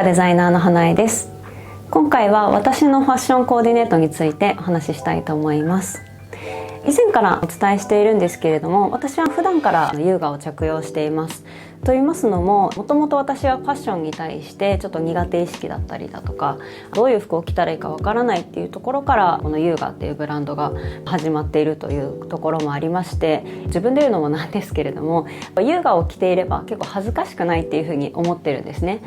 デザイナーの花江です。今回は私のファッションコーディネートについてお話ししたいと思います。以前からお伝えしているんですけれども、私は普段から優雅を着用しています。と言いますのも、もともと私はファッションに対してちょっと苦手意識だったりだとか、どういう服を着たらいいかわからないっていうところから、この優雅っていうブランドが始まっているというところもありまして、自分で言うのもなんですけれども、優雅を着ていれば結構恥ずかしくないっていうふうに思ってるんですね。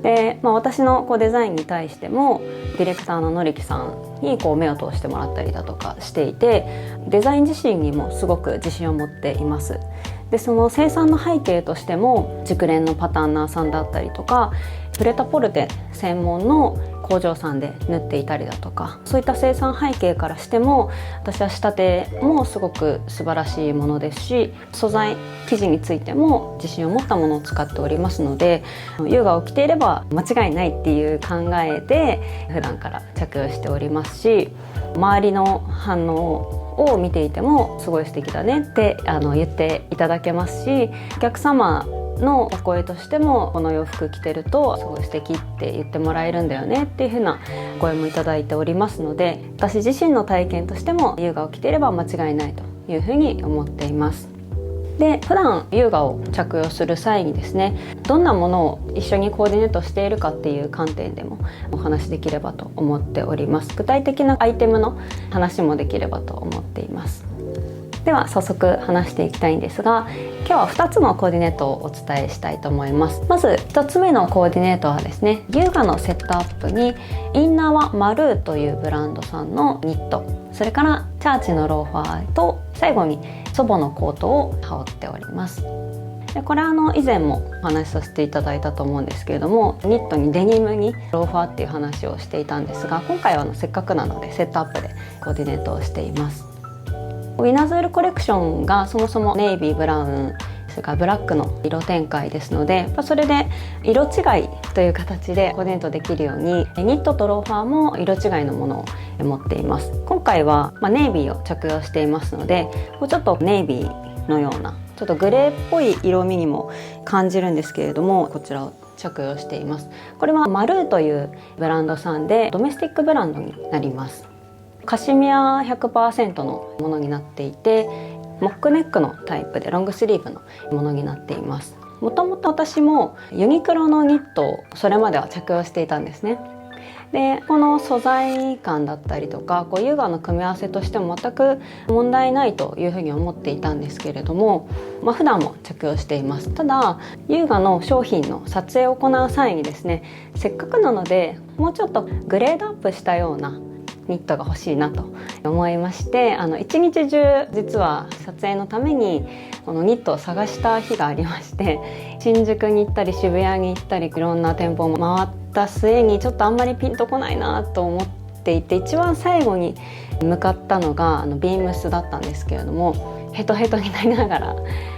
で、私のデザインに対してもディレクターののりきさんに目を通してもらったりだとかしていて、デザイン自身にもすごく自信を持っています。で、その生産の背景としても、熟練のパターンナーさんだったりとか、プレタポルテ専門の工場さんで縫っていたりだとか、そういった生産背景からしても、私は仕立てもすごく素晴らしいものですし、素材生地についても自信を持ったものを使っておりますので、優雅を着ていれば間違いないっていう考えで普段から着用しておりますし、周りの反応を見ていてもすごい素敵だねって言っていただけますし、お客様のお声としても、この洋服着てるとすごい素敵って言ってもらえるんだよねっていう風な声もいただいておりますので、私自身の体験としても優雅を着ていれば間違いないという風に思っています。で、普段優雅を着用する際にですね、どんなものを一緒にコーディネートしているかっていう観点でもお話しできればと思っております。具体的なアイテムの話もできればと思っています。では早速話していきたいんですが、今日は2つのコーディネートをお伝えしたいと思います。まず1つ目のコーディネートはですね、優雅のセットアップにインナーはマルーというブランドさんのニット、それからチャーチのローファーと最後に祖母のコートを羽織っております。で、これは以前もお話しさせていただいたと思うんですけれども、ニットにデニムにローファーっていう話をしていたんですが、今回はせっかくなのでセットアップでコーディネートをしています。ウィナーズールコレクションがそもそもネイビー、ブラウン、それからブラックの色展開ですので、それで色違いという形でコーディネートできるように、ニットとローファーも色違いのものを持っています。今回はネイビーを着用していますので、もうちょっとネイビーのようなちょっとグレーっぽい色味にも感じるんですけれども、こちらを着用しています。これはマルーというブランドさんでドメスティックブランドになります。カシミヤ 100% のものになっていて、モックネックのタイプでロングスリーブのものになっています。もともと私もユニクロのニットをそれまでは着用していたんですね。で、この素材感だったりとか、優雅の組み合わせとしても全く問題ないというふうに思っていたんですけれども、普段も着用しています。ただ、優雅の商品の撮影を行う際にですね、せっかくなのでもうちょっとグレードアップしたようなニットが欲しいなと思いまして、一日中実は撮影のためにこのニットを探した日がありまして、新宿に行ったり渋谷に行ったりいろんな店舗を回った末に、ちょっとあんまりピンとこないなと思っていて、一番最後に向かったのがビームスだったんですけれども、ヘトヘトになりながら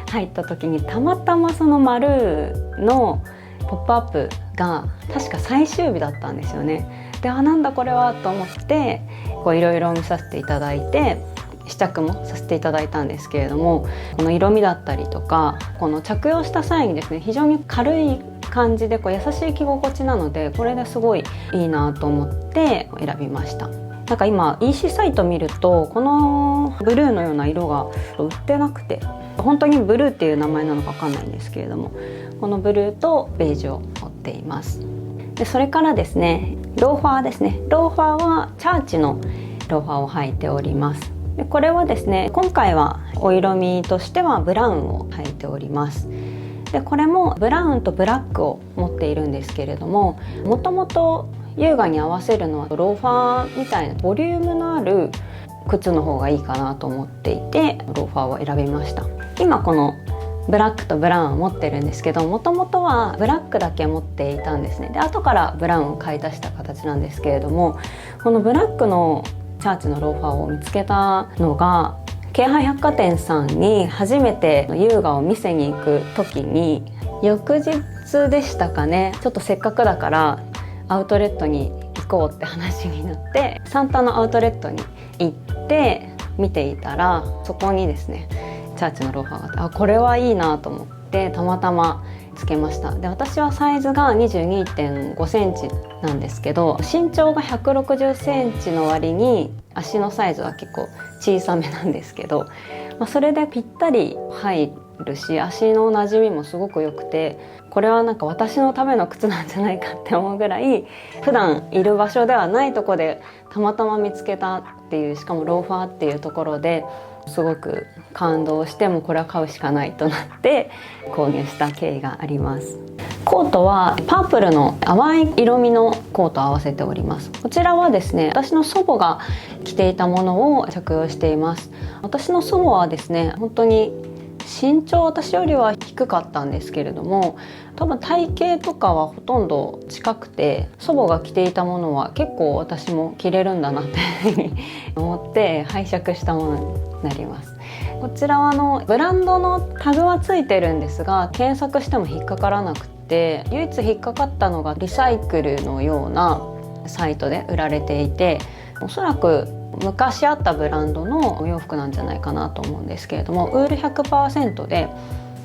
入った時に、たまたまそのマルーのポップアップが確か最終日だったんですよね。で、なんだこれはと思っていろいろ見させていただいて、試着もさせていただいたんですけれども、この色味だったりとか、この着用した際にですね、非常に軽い感じで優しい着心地なので、これですごいいいなと思って選びました。なんか今 EC サイト見ると、このブルーのような色が売ってなくて、本当にブルーっていう名前なのか分かんないんですけれども、このブルーとベージュを持っています。で、それからですね、ローファーですね。ローファーはチャーチのローファーを履いております。で、これはですね、今回はお色味としてはブラウンを履いております。で、これもブラウンとブラックを持っているんですけれども、もともと優雅に合わせるのはローファーみたいなボリュームのある靴の方がいいかなと思っていて、ローファーを選びました。今このブラックとブラウンを持ってるんですけど、もともとはブラックだけ持っていたんですね。で、後からブラウンを買い足した形なんですけれども、このブラックのチャーチのローファーを見つけたのが、京阪百貨店さんに初めて優雅を見せに行く時に、翌日でしたかね、ちょっとせっかくだからアウトレットに行こうって話になって、サンタのアウトレットに行って見ていたら、そこにですねチャーチのローファーがあって、これはいいなと思ってたまたまつけました。で、私はサイズが 22.5 センチなんですけど、身長が160センチの割に足のサイズは結構小さめなんですけど、それでぴったり入るし、足の馴染みもすごく良くて、これはなんか私のための靴なんじゃないかって思うぐらい、普段いる場所ではないとこでたまたま見つけたっていう、しかもローファーっていうところですごく感動して、もうこれは買うしかないとなって購入した経緯があります。コートはパープルの淡い色味のコートを合わせております。こちらはですね、私の祖母が着ていたものを着用しています。私の祖母はですね、本当に身長私よりは低かったんですけれども、多分体型とかはほとんど近くて、祖母が着ていたものは結構私も着れるんだなって思って拝借したものになります。こちらはブランドのタグはついてるんですが、検索しても引っかからなくて、唯一引っかかったのがリサイクルのようなサイトで売られていて、おそらく昔あったブランドのお洋服なんじゃないかなと思うんですけれども、ウール 100% で、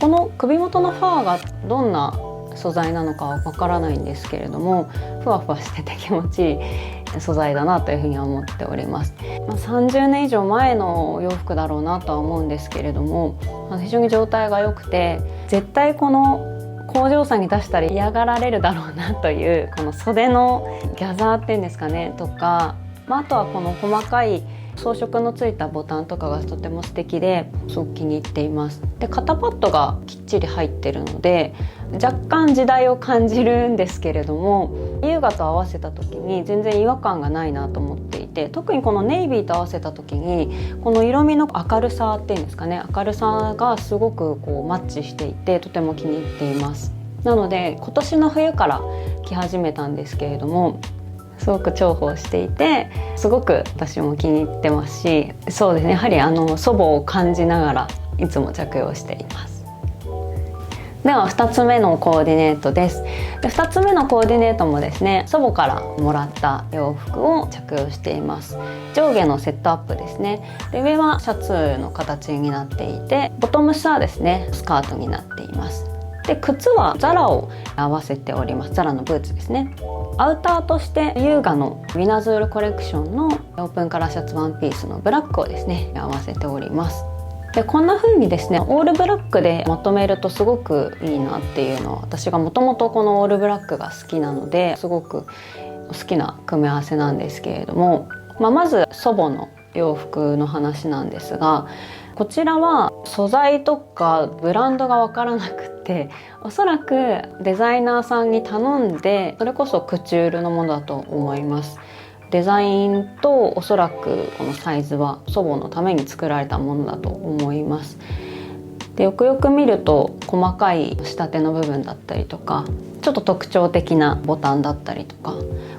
この首元のファーがどんな素材なのかはわからないんですけれども、ふわふわしてて気持ちいい素材だなというふうには思っております。30年以上前のお洋服だろうなとは思うんですけれども、非常に状態が良くて、絶対この工場さんに出したら嫌がられるだろうなという、この袖のギャザーっていうんですかねとか、あとはこの細かい装飾のついたボタンとかがとても素敵ですごく気に入っています。で、肩パッドがきっちり入ってるので若干時代を感じるんですけれども、優雅と合わせた時に全然違和感がないなと思っていて、特にこのネイビーと合わせた時にこの色味の明るさっていうんですかね、明るさがすごくこうマッチしていて、とても気に入っています。なので今年の冬から着始めたんですけれども、すごく重宝していて、すごく私も気に入ってますし、そうですね、やはり祖母を感じながらいつも着用しています。では2つ目のコーディネートです。で、2つ目のコーディネートもですね、祖母からもらった洋服を着用しています。上下のセットアップですね。で、上はシャツの形になっていて、ボトムスはですねスカートになっています。で、靴はザラを合わせております。ザラのブーツですね。アウターとして優雅のウィナズールコレクションのオープンカラーシャツワンピースのブラックをですね合わせております。で、こんな風にですねオールブラックでまとめるとすごくいいなっていうのは、私がもともとこのオールブラックが好きなのですごく好きな組み合わせなんですけれども、まず祖母の洋服の話なんですが、こちらは素材とかブランドが分からなくて、おそらくデザイナーさんに頼んで、それこそクチュールのものだと思います。デザインとおそらくこのサイズは祖母のために作られたものだと思います。で、よくよく見ると細かい仕立ての部分だったりとか、ちょっと特徴的なボタンだったりとか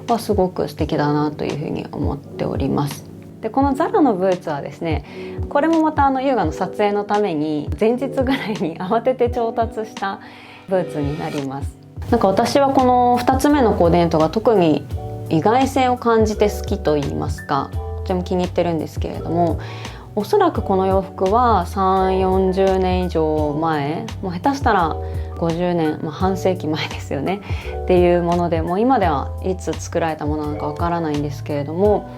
はすごく素敵だなというふうに思っております。で、このザラのブーツはですね、これもまた優雅の撮影のために前日ぐらいに慌てて調達したブーツになります。なんか私はこの2つ目のコーディネートが特に意外性を感じて好きと言いますか、とても気に入ってるんですけれども、おそらくこの洋服は3、40年以上前、もう下手したら50年、半世紀前ですよねっていうもので、もう今ではいつ作られたものなのかわからないんですけれども、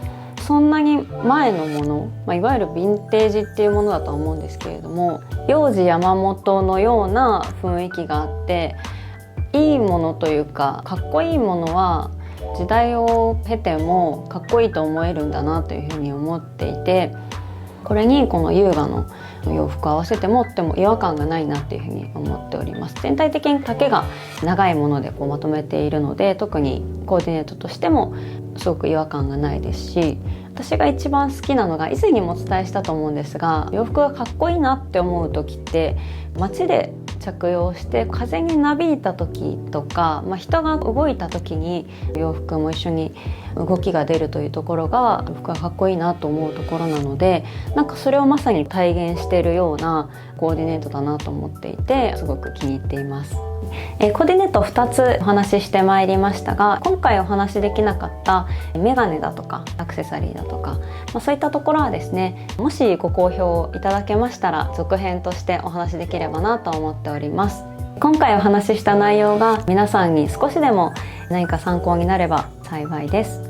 そんなに前のもの、いわゆるヴィンテージっていうものだと思うんですけれども、幼児山本のような雰囲気があって、いいものというかかっこいいものは時代を経てもかっこいいと思えるんだなというふうに思っていて、これにこの優雅の洋服を合わせてもっても違和感がないなっていうふうに思っております。全体的に丈が長いものでまとめているので、特にコーディネートとしてもすごく違和感がないですし、私が一番好きなのが、以前にもお伝えしたと思うんですが、洋服がかっこいいなって思う時って街で着用して風になびいた時とか、人が動いた時に洋服も一緒に動きが出るというところが洋服がかっこいいなと思うところなので、なんかそれをまさに体現しているようなコーディネートだなと思っていて、すごく気に入っています。コーディネート2つお話ししてまいりましたが、今回お話しできなかったメガネだとかアクセサリーだとか、そういったところはですね、もしご好評いただけましたら続編としてお話しできればなと思っております。今回お話しした内容が皆さんに少しでも何か参考になれば幸いです。